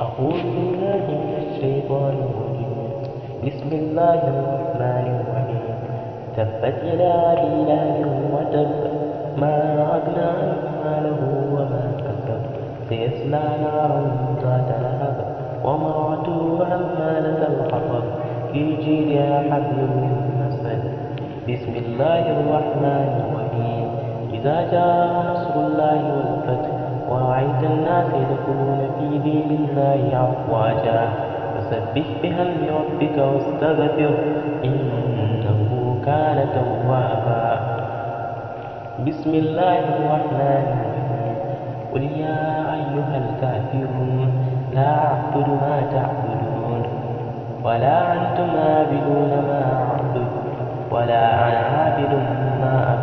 أعوذ بالله من الشيطان الرجيم. بسم الله الرحمن الرحيم. تبت يدا أبي لهب وتب، ما أغنى عنه ماله وما كسب، سيصلى نارا ذات لهب وامرأته حمالة الحطب في جيدها حبل من مسد. بسم الله الرحمن الرحيم. إذا جاء نصر الله والفتح ورأيت الناس يدخلون في دين الله أفواجا فسبح بحمد ربك واستغفره إنه كان توابا. بسم الله الرحمن الرحيم. قل يا أيها الكافرون لا أعبد ما تعبدون ولا أنتم عابدون ما أعبد ولا أنا عابد ما أعبد